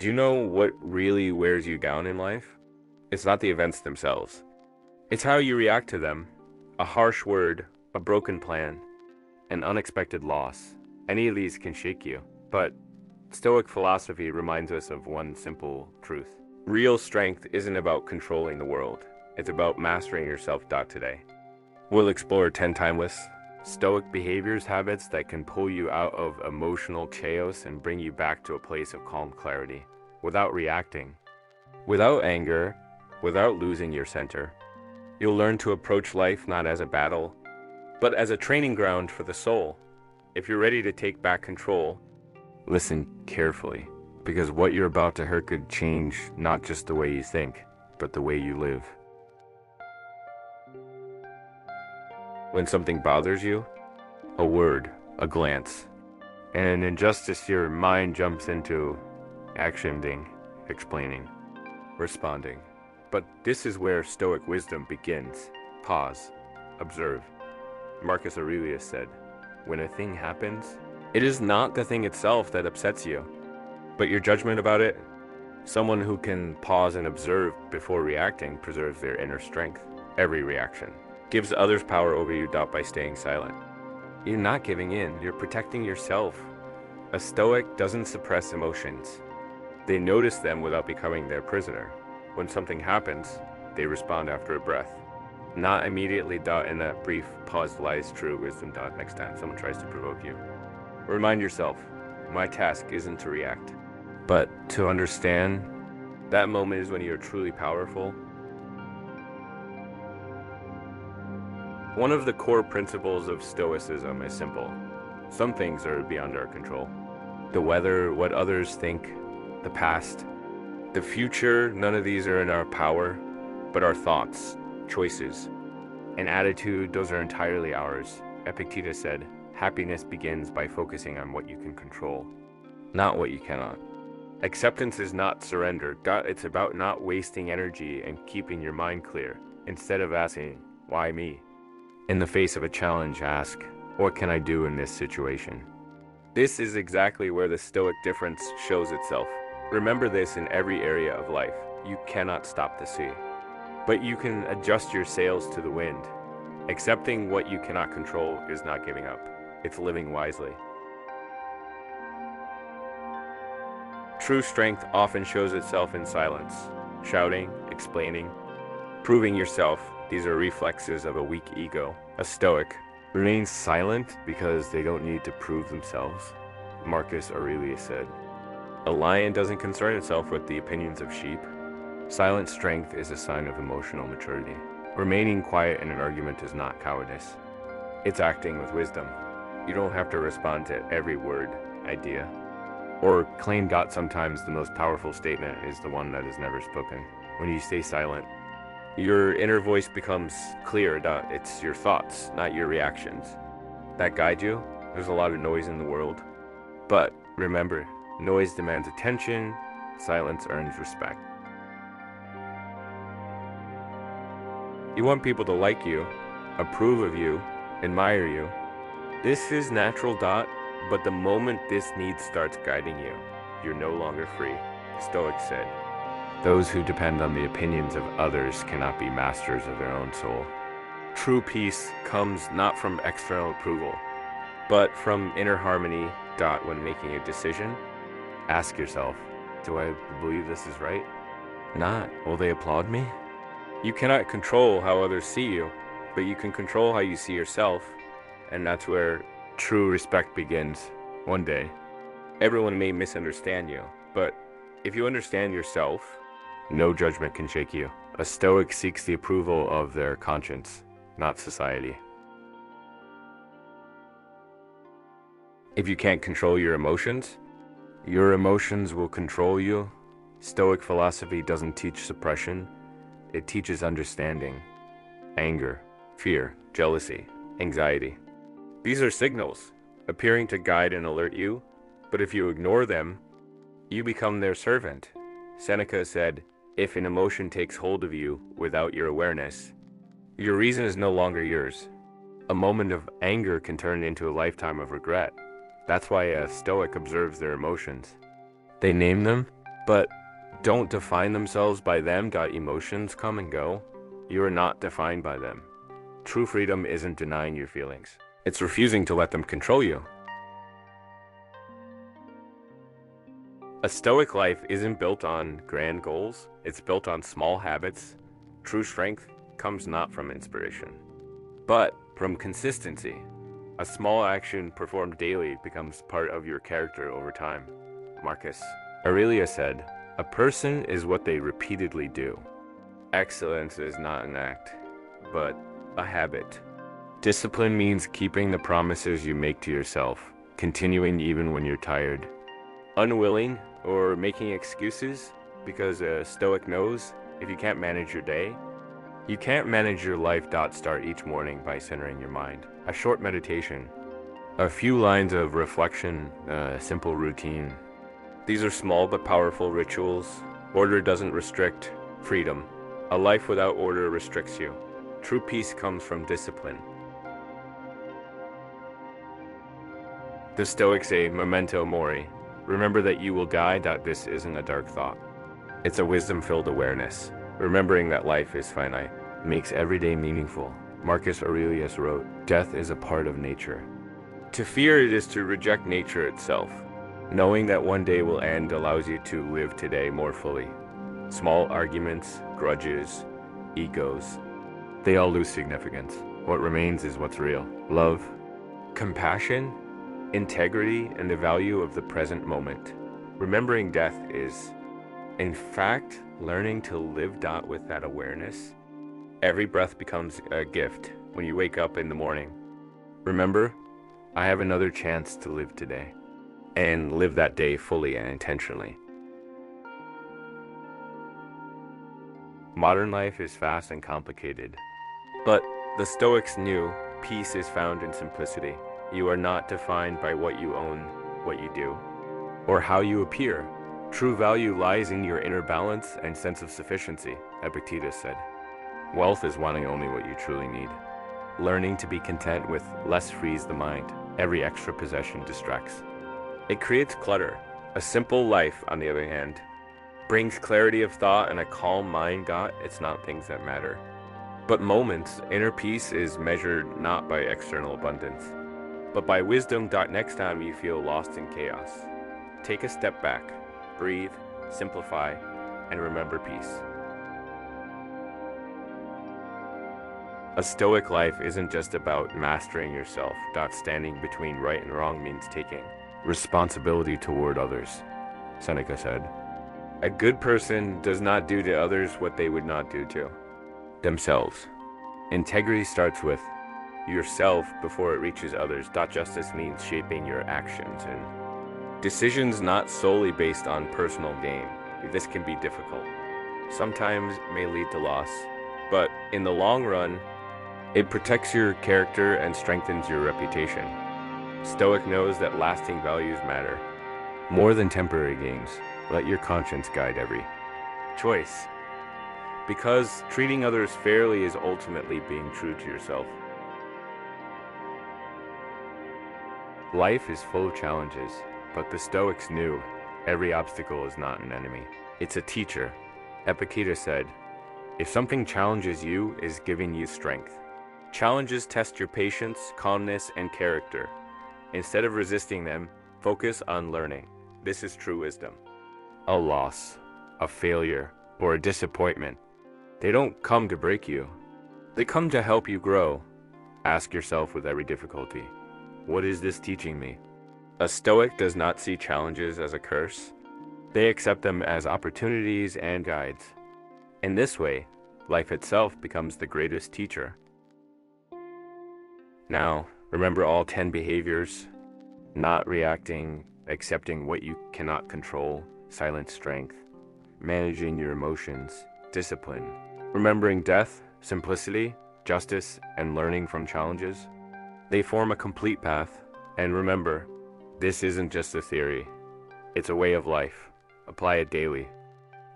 Do you know what really wears you down in life? It's not the events themselves. It's how you react to them. A harsh word, a broken plan, an unexpected loss. Any of these can shake you. But Stoic philosophy reminds us of one simple truth. Real strength isn't about controlling the world. It's about mastering yourself today. We'll explore 10 timeless Stoic behaviors, habits that can pull you out of emotional chaos and bring you back to a place of calm clarity, without reacting, without anger, without losing your center. You'll learn to approach life not as a battle, but as a training ground for the soul. If you're ready to take back control, listen carefully, because what you're about to hear could change not just the way you think, but the way you live. When something bothers you, a word, a glance, and an injustice, your mind jumps into actioning, explaining, responding. But this is where Stoic wisdom begins. Pause, observe. Marcus Aurelius said, when a thing happens, it is not the thing itself that upsets you, but your judgment about it. Someone who can pause and observe before reacting preserves their inner strength. Every reaction gives others power over you by staying silent. You're not giving in, you're protecting yourself. A Stoic doesn't suppress emotions. They notice them without becoming their prisoner. When something happens, they respond after a breath. Not immediately. In that brief pause lies true wisdom. Next time someone tries to provoke you, remind yourself, my task isn't to react, but to understand. That moment is when you're truly powerful. One of the core principles of Stoicism is simple. Some things are beyond our control. The weather, what others think, the past, the future, none of these are in our power, but our thoughts, choices, and attitude, those are entirely ours. Epictetus said, happiness begins by focusing on what you can control, not what you cannot. Acceptance is not surrender. It's about not wasting energy and keeping your mind clear. Instead of asking, why me? In the face of a challenge, ask, what can I do in this situation? This is exactly where the Stoic difference shows itself. Remember this in every area of life. You cannot stop the sea, but you can adjust your sails to the wind. Accepting what you cannot control is not giving up. It's living wisely. True strength often shows itself in silence, shouting, explaining, proving yourself. These are reflexes of a weak ego. A Stoic remains silent because they don't need to prove themselves. Marcus Aurelius said, a lion doesn't concern itself with the opinions of sheep. Silent strength is a sign of emotional maturity. Remaining quiet in an argument is not cowardice. It's acting with wisdom. You don't have to respond to every word, idea, or claim. Sometimes the most powerful statement is the one that is never spoken. When you stay silent, your inner voice becomes clear. It's your thoughts, not your reactions, that guide you. There's a lot of noise in the world, but remember, noise demands attention, silence earns respect. You want people to like you, approve of you, admire you. This is natural. But the moment this need starts guiding you, you're no longer free. Stoic said, those who depend on the opinions of others cannot be masters of their own soul. True peace comes not from external approval, but from inner harmony. When making a decision, ask yourself, do I believe this is right? Not, will they applaud me? You cannot control how others see you, but you can control how you see yourself, and that's where true respect begins. One day, everyone may misunderstand you, but if you understand yourself, no judgment can shake you. A Stoic seeks the approval of their conscience, not society. If you can't control your emotions will control you. Stoic philosophy doesn't teach suppression. It teaches understanding. Anger, fear, jealousy, anxiety. These are signals, appearing to guide and alert you, but if you ignore them, you become their servant. Seneca said, if an emotion takes hold of you without your awareness, your reason is no longer yours. A moment of anger can turn into a lifetime of regret. That's why a Stoic observes their emotions. They name them, but don't define themselves by them. Emotions come and go. You are not defined by them. True freedom isn't denying your feelings. It's refusing to let them control you. A Stoic life isn't built on grand goals. It's built on small habits. True strength comes not from inspiration, but from consistency. A small action performed daily becomes part of your character over time. Marcus Aurelius said, "A person is what they repeatedly do." Excellence is not an act, but a habit. Discipline means keeping the promises you make to yourself, continuing even when you're tired. Unwilling or making excuses, because a Stoic knows if you can't manage your day, you can't manage your life. Start each morning by centering your mind. A short meditation, a few lines of reflection, a simple routine. These are small but powerful rituals. Order doesn't restrict freedom. A life without order restricts you. True peace comes from discipline. The Stoics say, memento mori. Remember that you will die. This isn't a dark thought. It's a wisdom-filled awareness. Remembering that life is finite makes every day meaningful. Marcus Aurelius wrote, "Death is a part of nature." To fear it is to reject nature itself. Knowing that one day will end allows you to live today more fully. Small arguments, grudges, egos, they all lose significance. What remains is what's real. Love, compassion, integrity, and the value of the present moment. Remembering death is, in fact, learning to live with that awareness. Every breath becomes a gift when you wake up in the morning. Remember, I have another chance to live today, and live that day fully and intentionally. Modern life is fast and complicated, but the Stoics knew peace is found in simplicity. You are not defined by what you own, what you do, or how you appear. True value lies in your inner balance and sense of sufficiency, Epictetus said. Wealth is wanting only what you truly need. Learning to be content with less frees the mind. Every extra possession distracts. It creates clutter. A simple life, on the other hand, brings clarity of thought and a calm mind. It's not things that matter, but moments. Inner peace is measured not by external abundance, but by wisdom. Next time you feel lost in chaos, take a step back, breathe, simplify, and remember peace. A Stoic life isn't just about mastering yourself. Standing between right and wrong means taking responsibility toward others, Seneca said. A good person does not do to others what they would not do to themselves. Integrity starts with yourself before it reaches others. Justice means shaping your actions and decisions not solely based on personal gain. This can be difficult. Sometimes may lead to loss, but in the long run, it protects your character and strengthens your reputation. Stoic knows that lasting values matter more than temporary gains. Let your conscience guide every choice, because treating others fairly is ultimately being true to yourself. Life is full of challenges, but the Stoics knew every obstacle is not an enemy. It's a teacher. Epictetus said, "If something challenges you, it is giving you strength." Challenges test your patience, calmness, and character. Instead of resisting them, focus on learning. This is true wisdom. A loss, a failure, or a disappointment, they don't come to break you. They come to help you grow. Ask yourself with every difficulty, what is this teaching me? A Stoic does not see challenges as a curse. They accept them as opportunities and guides. In this way, life itself becomes the greatest teacher. Now, remember all 10 behaviors: not reacting, accepting what you cannot control, silent strength, managing your emotions, discipline, remembering death, simplicity, justice, and learning from challenges. They form a complete path. And remember, this isn't just a theory. It's a way of life. Apply it daily,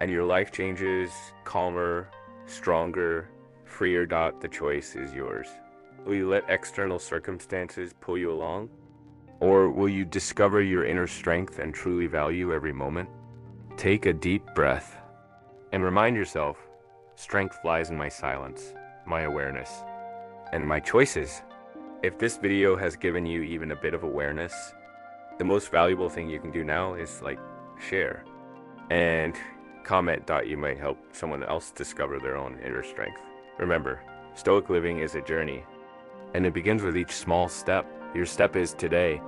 and your life changes, calmer, stronger, freer. The choice is yours. Will you let external circumstances pull you along? Or will you discover your inner strength and truly value every moment? Take a deep breath and remind yourself, strength lies in my silence, my awareness, and my choices. If this video has given you even a bit of awareness, the most valuable thing you can do now is share and comment that you might help someone else discover their own inner strength. Remember, Stoic living is a journey, and it begins with each small step. Your step is today.